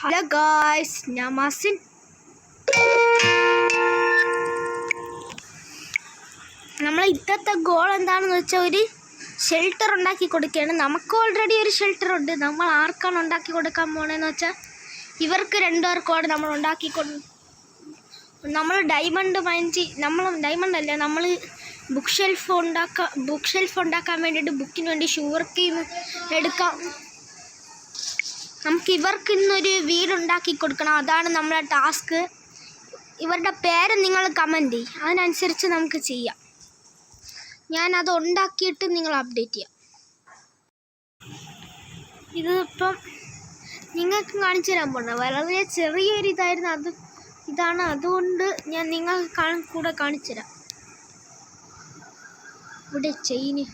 Hello guys, ഞാൻ മാസിൻ. നമ്മൾ ഇന്നത്തെ ഗോൾ എന്താണെന്ന് വെച്ചാൽ ഒരു ഷെൽട്ടർ ഉണ്ടാക്കി കൊടുക്കുകയാണ്. നമുക്ക് ഓൾറെഡി ഒരു ഷെൽട്ടർ ഉണ്ട്. നമ്മൾ ആർക്കാണ് ഉണ്ടാക്കി കൊടുക്കാൻ പോകണമെന്ന് വെച്ചാൽ ഇവർക്ക് രണ്ടുപേർക്കുമാണ് നമ്മൾ നമ്മൾ ഡയമണ്ട് നമ്മൾ ബുക്ക് ഷെൽഫ് ഉണ്ടാക്കാൻ വേണ്ടിയിട്ട് ബുക്കിന് വേണ്ടി ഷുഗർ കെയിൻ എടുക്കാം. നമുക്ക് ഇവർക്ക് ഇന്നൊരു വീടുണ്ടാക്കി കൊടുക്കണം. അതാണ് നമ്മളെ ടാസ്ക്. ഇവരുടെ പേര് നിങ്ങൾ കമൻറ്റ് ചെയ്യും, അതിനനുസരിച്ച് നമുക്ക് ചെയ്യാം. ഞാനത് ഉണ്ടാക്കിയിട്ട് നിങ്ങൾ അപ്ഡേറ്റ് ചെയ്യാം. ഇതിപ്പം നിങ്ങൾക്ക് കാണിച്ചു തരാൻ പോകുന്നത് വളരെ ചെറിയൊരു ഇതായിരുന്നു. ഇതാണ്, അതുകൊണ്ട് ഞാൻ നിങ്ങൾക്ക് കൂടെ കാണിച്ചു തരാം. ഇവിടെ ചെയിന്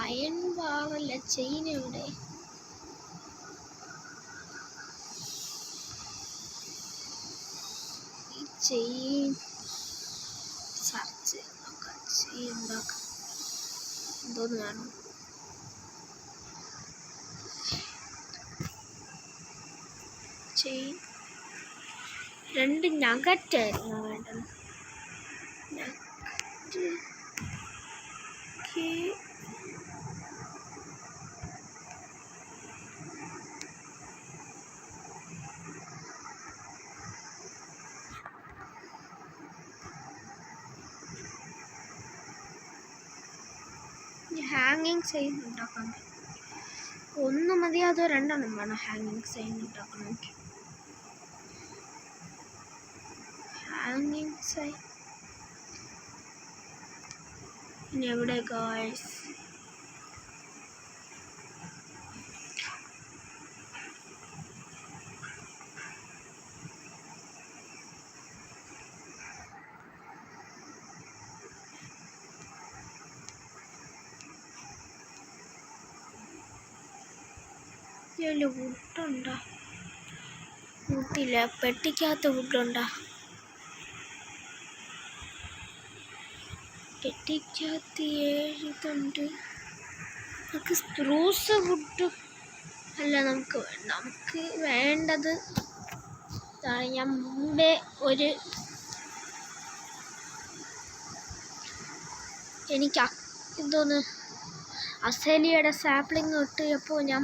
അയൺ ബാറല്ല, ചെയിൻ ഇവിടെ. ഈ ചെയിൻ സെർച്ച് നോക്കാം. ചെയിൻ ഉണ്ടാക്കാം. എന്തോന്ന് വേണം? ചെയിൻ 2 നഗറ്റായിരുന്നു വേണ്ടത്. നഗറ്റ് ഹാങ്ങിങ് സൈൻ ഉണ്ടാക്കാൻ. 1 മതിയോ അതോ 2 വേണം ഹാങ്ങിങ് സൈൻ ഉണ്ടാക്കണമെങ്കിൽ? ഹാങ്ങിങ് സൈൻ ഇനി എവിടെ ഗായ്സ്? വുഡുണ്ടോ? വുഡില്ല. പെട്ടിക്കകത്ത് വുഡുണ്ടോ? പെട്ടിക്കകത്ത് 7 ഇതുണ്ട്. നമുക്ക് സ്പ്രൂസ് വുഡ് അല്ല നമുക്ക് വേണ്ടത്. ഞാൻ മുമ്പേ എനിക്ക് എന്തോന്ന് അസേലിയയുടെ സാപ്ലിങ് കിട്ടിയപ്പോൾ ഞാൻ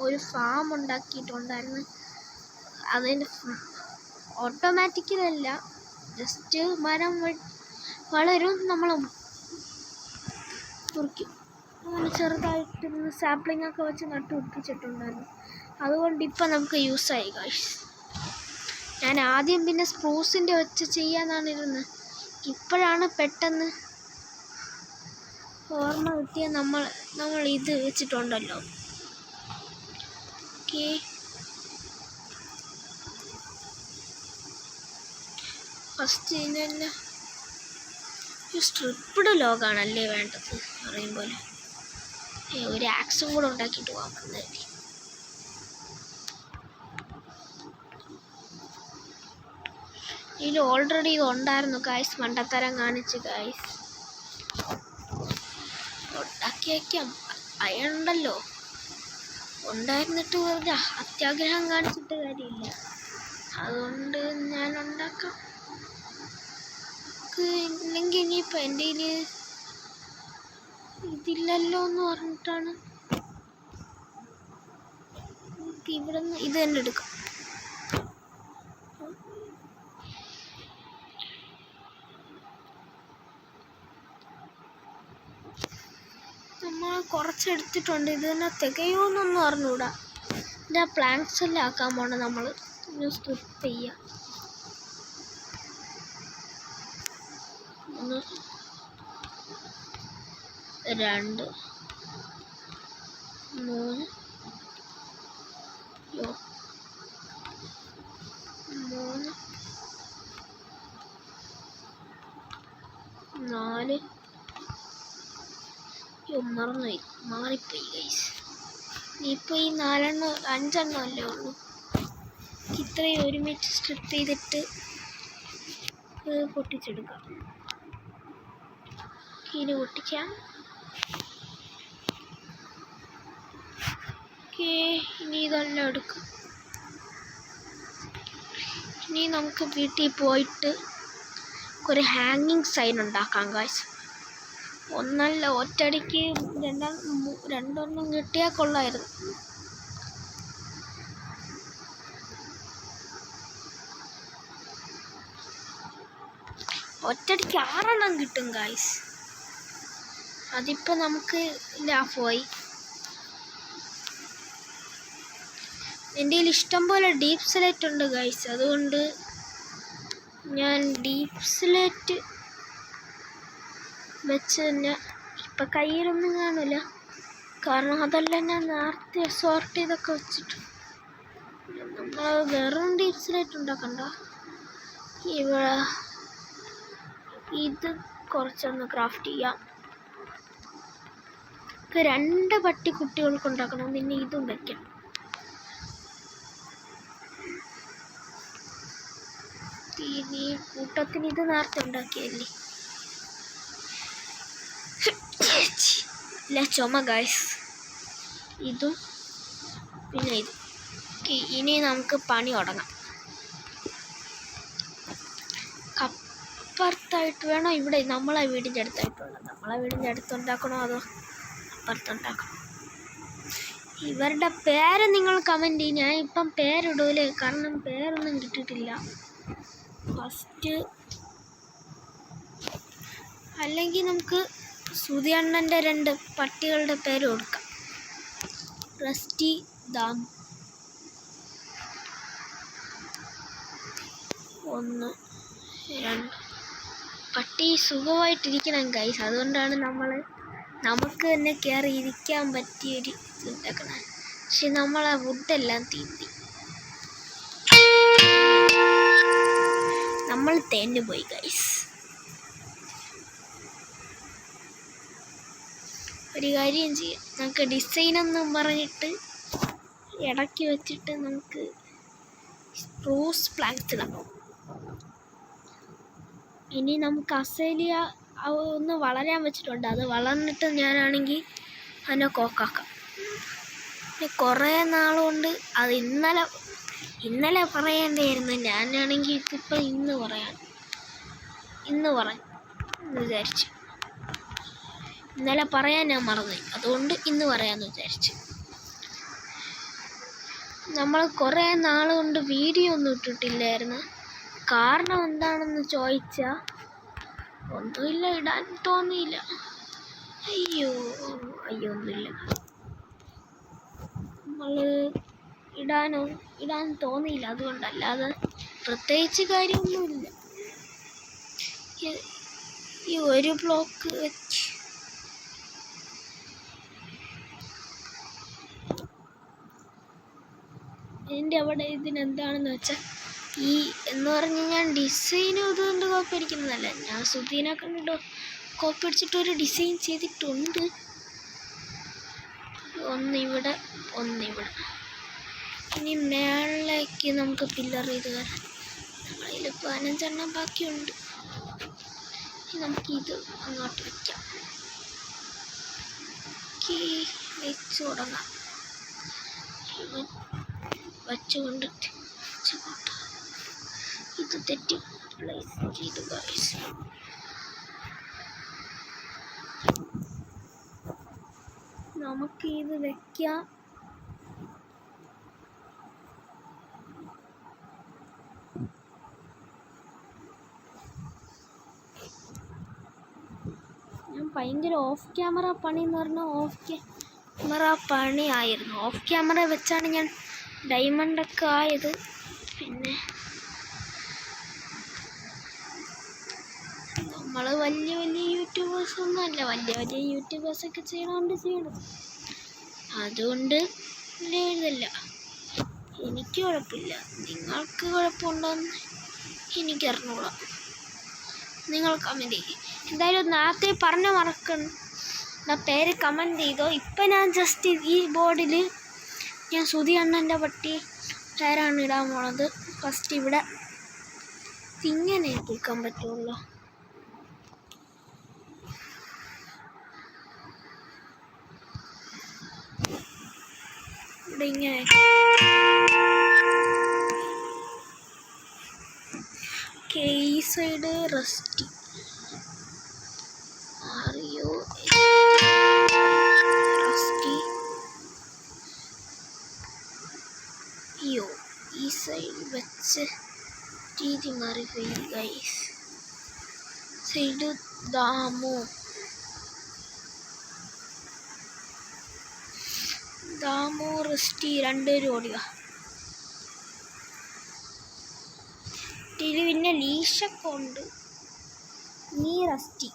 ഒരു ഫാം ഉണ്ടാക്കിയിട്ടുണ്ടായിരുന്നു. അതിൻ്റെ ഓട്ടോമാറ്റിക്കലല്ല, ജസ്റ്റ് മരം വളരും, നമ്മൾ മുറിക്കും. അങ്ങനെ ചെറുതായിട്ട് സാപ്ലിംഗ് ഒക്കെ വെച്ച് നട്ടുപിടിപ്പിച്ചിട്ടുണ്ടായിരുന്നു. അതുകൊണ്ട് ഇപ്പം നമുക്ക് യൂസായി ഗായ്സ്. ഞാൻ ആദ്യം പിന്നെ സ്പ്രൂസിൻ്റെ വെച്ച് ചെയ്യാനാണ് ഇരുന്നത്. ഇപ്പോഴാണ് പെട്ടെന്ന് ഓർമ്മ കിട്ടിയ നമ്മൾ ഇത് വെച്ചിട്ടുണ്ടല്ലോ. ഓക്കെ, ഫസ്റ്റ് ഇതിനെല്ലാം സ്ട്രിപ്പ്ഡ് ലോഗാണല്ലേ വേണ്ടത് പറയുമ്പോൾ. ഒരു ആക്സും കൂടെ ഉണ്ടാക്കിയിട്ട് പോകാൻ പറ്റുന്നത്. ഇതിൽ ഓൾറെഡി ഇത് ഉണ്ടായിരുന്നു ഗായ്സ്. മണ്ടത്തരം കാണിച്ച് ഗായ്സ്. ഉണ്ടാക്കി വയ്ക്കാം. അയണ്ടല്ലോ ഉണ്ടായിരുന്നിട്ട് വെറുതെ അത്യാഗ്രഹം കാണിച്ചിട്ട് കാര്യമില്ല. അതുകൊണ്ട് ഞാൻ ഉണ്ടാക്കാം. ഇല്ലെങ്കിൽ ഇനിയിപ്പോൾ എൻ്റെ ഇതില്ലല്ലോ എന്ന് പറഞ്ഞിട്ടാണ് ഇവിടെ നിന്ന് ഇത് തന്നെ എടുക്കാം. നമ്മൾ കുറച്ചെടുത്തിട്ടുണ്ട്. ഇത് തന്നെ തികയുമെന്നൊന്നും അറിഞ്ഞൂടാ. ഇതിൻ്റെ പ്ലാങ്ക്സ് എല്ലാം ആക്കാൻ പോകണം. നമ്മൾ സ്ട്രിപ്പ് ചെയ്യാം. 1 2 3 4 മാറിപ്പോയി ഗൈസ്. ഇപ്പോൾ ഈ 5 അല്ലേ ഉള്ളൂ. ഇത്രയും ഒരുമിച്ച് സ്ട്രിപ്പ് ചെയ്തിട്ട് പൊട്ടിച്ചെടുക്കാം. ഇനി പൊട്ടിക്കാം. ഓക്കേ, ഇനി ഇതെല്ലാം എടുക്കും. ഇനി നമുക്ക് വീട്ടിൽ പോയിട്ട് ഒരു ഹാങ്ങിങ് സൈൻ ഉണ്ടാക്കാം ഗായ്സ്. ഒന്നല്ല, ഒറ്റയടിക്ക് രണ്ടെണ്ണം കിട്ടിയാൽ കൊള്ളായിരുന്നു. ഒറ്റയടിക്ക് 6 കിട്ടും ഗായ്സ്. അതിപ്പോൾ നമുക്ക് ലാഭമായി. എൻ്റെ കയ്യിൽ ഇഷ്ടംപോലെ ഡീപ്പ് സ്ലേറ്റ് ഉണ്ട് ഗൈസ്. അതുകൊണ്ട് ഞാൻ ഡീപ്പ് സ്ലേറ്റ് വെച്ച് തന്നെ ഇപ്പം കയ്യിലൊന്നും കാണില്ല. കാരണം അതെല്ലാം ഞാൻ നേരത്തെ സോർട്ട് ചെയ്തൊക്കെ വെച്ചിട്ട്. നമ്മൾ വെറും ഡീപ്പ് സ്ലേറ്റ് ഉണ്ടാക്കണ്ട. ഇവിടെ ഇത് കുറച്ചൊന്ന് ക്രാഫ്റ്റ് ചെയ്യാം. 2 പട്ടിക്കുട്ടികൾക്ക് ഉണ്ടാക്കണം. പിന്നെ ഇതും വയ്ക്കാം. ഇനി കൂട്ടത്തിന് ഇത് നേരത്തെ ഉണ്ടാക്കിയല്ലേ. ഇല്ല, ചുമ ഗൈസ്. ഇതും പിന്നെ ഇത്. ഇനി നമുക്ക് പണി തുടങ്ങാം. അപ്പുറത്തായിട്ട് വേണോ ഇവിടെ നമ്മളെ വീടിൻ്റെ അടുത്തായിട്ടുള്ളത്? നമ്മളെ വീടിൻ്റെ അടുത്തുണ്ടാക്കണോ അതോ അപ്പുറത്തുണ്ടാക്കണോ? ഇവരുടെ പേര് നിങ്ങൾ കമൻറ്റ് ചെയ്യും. ഞാൻ ഇപ്പം പേരിടൂലേ, കാരണം പേരൊന്നും കിട്ടിയിട്ടില്ല. ഫസ്റ്റ് അല്ലെങ്കിൽ നമുക്ക് സുധിയണ്ണൻ്റെ 2 പട്ടികളുടെ പേര് കൊടുക്കാം. റസ്റ്റി, ദാം. 1 2 പട്ടി സുഖമായിട്ടിരിക്കണം ഗൈസ്. അതുകൊണ്ടാണ് നമുക്ക് തന്നെ കയറി ഇരിക്കാൻ പറ്റിയൊരു ഇതുണ്ടാക്കണം. പക്ഷെ നമ്മളെ വുഡെല്ലാം തീന്തി, നമ്മൾ തേഞ്ഞു പോയി ഗൈസ്. ഒരു കാര്യം ചെയ്യാം, നമുക്ക് ഡിസൈനൊന്നും പറഞ്ഞിട്ട് ഇടയ്ക്ക് വെച്ചിട്ട് നമുക്ക് സ്പ്രൂസ് പ്ലാന്റ്സ് ഇടാം. ഇനി നമുക്ക് അസേലിയ ഒന്ന് വളരാൻ വെച്ചിട്ടുണ്ട്. അത് വളർന്നിട്ട് ഞാനാണെങ്കിൽ അതിനെ കോക്കാക്കാം. പിന്നെ കുറേ നാളുകൊണ്ട് അത് ഇന്നലെ പറയേണ്ടായിരുന്നു. ഞാനാണെങ്കിൽ ഇതിപ്പോൾ ഇന്ന് പറയാം എന്ന് വിചാരിച്ചു. ഇന്നലെ പറയാൻ ഞാൻ മറന്നു, അതുകൊണ്ട് ഇന്ന് പറയാമെന്ന് വിചാരിച്ചു. നമ്മൾ കുറേ നാളുകൊണ്ട് വീഡിയോ ഒന്നും ഇട്ടിട്ടില്ലായിരുന്നു. കാരണം എന്താണെന്ന് ചോദിച്ചാൽ ഒന്നുമില്ല, ഇടാൻ തോന്നിയില്ല. അയ്യോ ഒന്നുമില്ല. നമ്മൾ ഇടാൻ തോന്നിയില്ല, അതുകൊണ്ടല്ലാതെ പ്രത്യേകിച്ച് കാര്യമൊന്നുമില്ല. ഈ ഒരു ബ്ലോക്ക് വെച്ച് എൻ്റെ അവിടെ ഇതിനെന്താണെന്ന് വെച്ചാൽ എന്ന് പറഞ്ഞ് ഞാൻ ഡിസൈനും ഇതുകൊണ്ട് കോപ്പി അടിക്കുന്നതല്ല. ഞാൻ സുധീനെ കണ്ടിട്ട് കോപ്പി അടിച്ചിട്ട് ഒരു ഡിസൈൻ ചെയ്തിട്ടുണ്ട്. ഒന്നിവിടെ. ഇനി മേളിലേക്ക് നമുക്ക് പില്ലർ ചെയ്ത് തരാം. നമ്മളതിൽ 15 ബാക്കിയുണ്ട്. നമുക്കിത് അങ്ങോട്ട് വയ്ക്കാം. വെച്ച് തുടങ്ങാം. വച്ചുകൊണ്ട് ഇത് തെറ്റി പ്ലേസ് ചെയ്തു ഗൈസ്. നമുക്ക് ഇത് വെക്കാം. ഞാൻ ഭയങ്കര ഓഫ് ക്യാമറ പണി എന്ന് പറഞ്ഞാൽ ഓഫ് ക്യാമറ പണിയായിരുന്നു. ഓഫ് ക്യാമറ വെച്ചാണ് ഞാൻ ഡയമണ്ടൊക്കെ ആയത്. പിന്നെ നമ്മൾ വലിയ യൂട്യൂബേഴ്സൊന്നും അല്ല. വലിയ യൂട്യൂബേഴ്സൊക്കെ ചെയ്യണം. അതുകൊണ്ട് ഇതല്ല. എനിക്ക് കുഴപ്പമില്ല. നിങ്ങൾക്ക് കുഴപ്പമുണ്ടോയെന്ന് എനിക്കറിഞ്ഞൂടാ. നിങ്ങൾ കമൻറ്റ് ചെയ്യും. എന്തായാലും നേരത്തെ പറഞ്ഞ മറക്കണ്ട പേര് കമൻറ്റ് ചെയ്തോ. ഇപ്പം ഞാൻ ജസ്റ്റ് ഈ ബോർഡിൽ ഞാൻ സുധി അണ്ണൻ്റെ പട്ടി പേരാണ് ഇടാൻ പോണത്. ഫസ്റ്റ് ഇവിടെ ഇങ്ങനെ കേൾക്കാൻ പറ്റുമല്ലോ. ഇവിടെ ഇങ്ങനെ ഈ സൈഡ് റസ്റ്റി റസ്റ്റി ഈ സൈഡ് വെച്ച് രീതി മാറിപ്പോയി ഗൈസ്. സൈഡ് ദാമു റസ്റ്റി രണ്ടുപേരും ഓടുക. പിന്നെ ലീഷൊക്കെ ഉണ്ട്. നീ റസ്റ്റി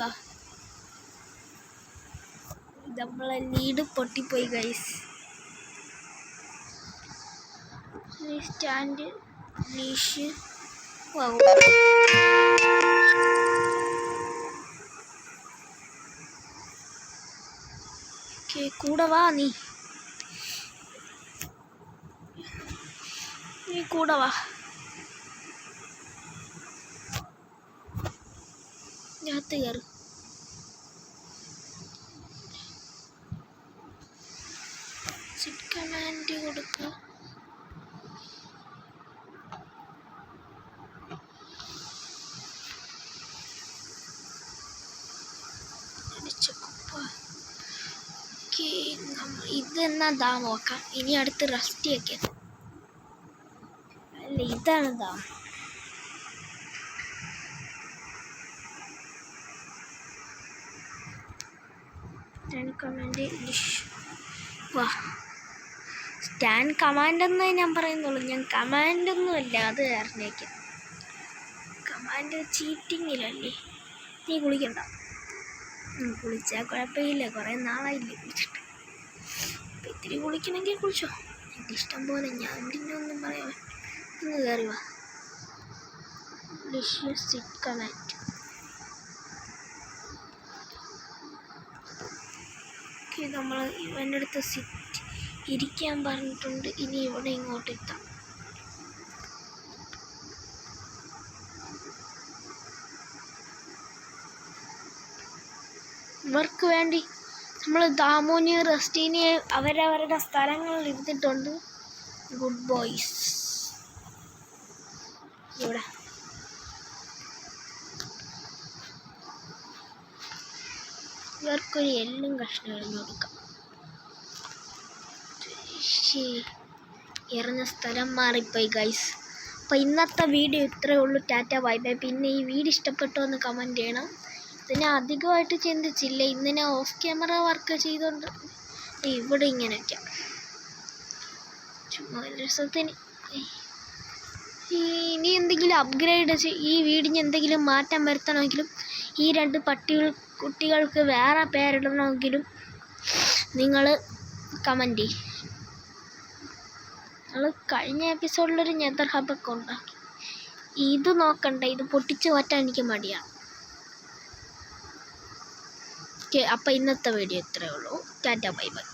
വാ. നമ്മളെ ലീഡ് പൊട്ടിപ്പോയി ഗൈസ്. സ്റ്റാൻഡ് ലീഷ് കൂടെ വാ. നീ കൂടെ വാ. അകത്ത് കയറി. സിറ്റ് കമാൻഡ് കൊടുക്കുക. ഇതെന്നാ ദാം നോക്കാം. ഇനി അടുത്ത് റസ്റ്റി ഒക്കെ അല്ല, ഇതാണ് ദാം. കമാൻഡ് വാ. സ്റ്റാൻഡ് കമാൻഡ് എന്നേ ഞാൻ പറയുന്നുള്ളൂ. ഞാൻ കമാൻഡൊന്നുമല്ല, അത് അറിഞ്ഞേക്കാം. കമാൻഡ് ചീറ്റിങ്ങിലല്ലേ. നീ കുളിക്കണ്ട. കുളിച്ചാൽ കുഴപ്പമില്ല, കുറേ നാളായില്ലേ കുളിച്ചിട്ട്. അപ്പം ഇത്തിരി കുളിക്കണമെങ്കിൽ കുളിച്ചോ, എൻ്റെ ഇഷ്ടം പോലെ. ഞാൻ പിന്നെ ഒന്നും പറയാൻ. ഒന്ന് കയറി വാ. സിറ്റ് കമാൻഡ് നമ്മൾ ഇവൻ്റെ അടുത്ത് സിറ്റ് ഇരിക്കാൻ പറഞ്ഞിട്ടുണ്ട്. ഇനി ഇവിടെ ഇങ്ങോട്ട് എത്താം. ഇവർക്ക് വേണ്ടി നമ്മൾ ദാമുവിനെ റസ്റ്റീനെ അവരവരുടെ സ്ഥലങ്ങളിൽ ഇരുത്തിയിട്ടുണ്ട്. Good boys. ഇവിടെ ഇവർക്കൊരു എല്ലും കഷ്ണം എറിഞ്ഞു കൊടുക്കാം. എറിഞ്ഞ സ്ഥലം മാറിപ്പോയി ഗൈസ്. അപ്പോൾ ഇന്നത്തെ വീഡിയോ ഇത്രയേ ഉള്ളൂ. Tata bye bye. പിന്നെ ഈ വീഡിയോ ഇഷ്ടപ്പെട്ടോ എന്ന് കമൻറ്റ് ചെയ്യണം. ഇത് ഞാൻ അധികമായിട്ട് ചിന്തിച്ചില്ല. ഇന്ന് ഞാൻ ഓഫ് ക്യാമറ വർക്ക് ചെയ്തുകൊണ്ട് ഇവിടെ ഇങ്ങനെ വയ്ക്കാം. ചുമ്മാ രസത്തിന്. ഇനി എന്തെങ്കിലും അപ്ഗ്രേഡ് ഈ വീടിന് എന്തെങ്കിലും മാറ്റം വരുത്തണമെങ്കിലും ഈ രണ്ട് കുട്ടികൾക്ക് വേറെ പേരിടണമെങ്കിലും നിങ്ങൾ കമൻറ്റ് ചെയ്യും. നമ്മൾ കഴിഞ്ഞ എപ്പിസോഡിലൊരു നെതർ ഹബൊക്കെ ഉണ്ടാക്കി. ഇത് നോക്കണ്ട, ഇത് പൊട്ടിച്ച് മാറ്റാൻ എനിക്ക് മടിയാണ്. അപ്പോൾ ഇന്നത്തെ വീഡിയോ ഇത്രയേ ഉള്ളൂ. Tata bye bye.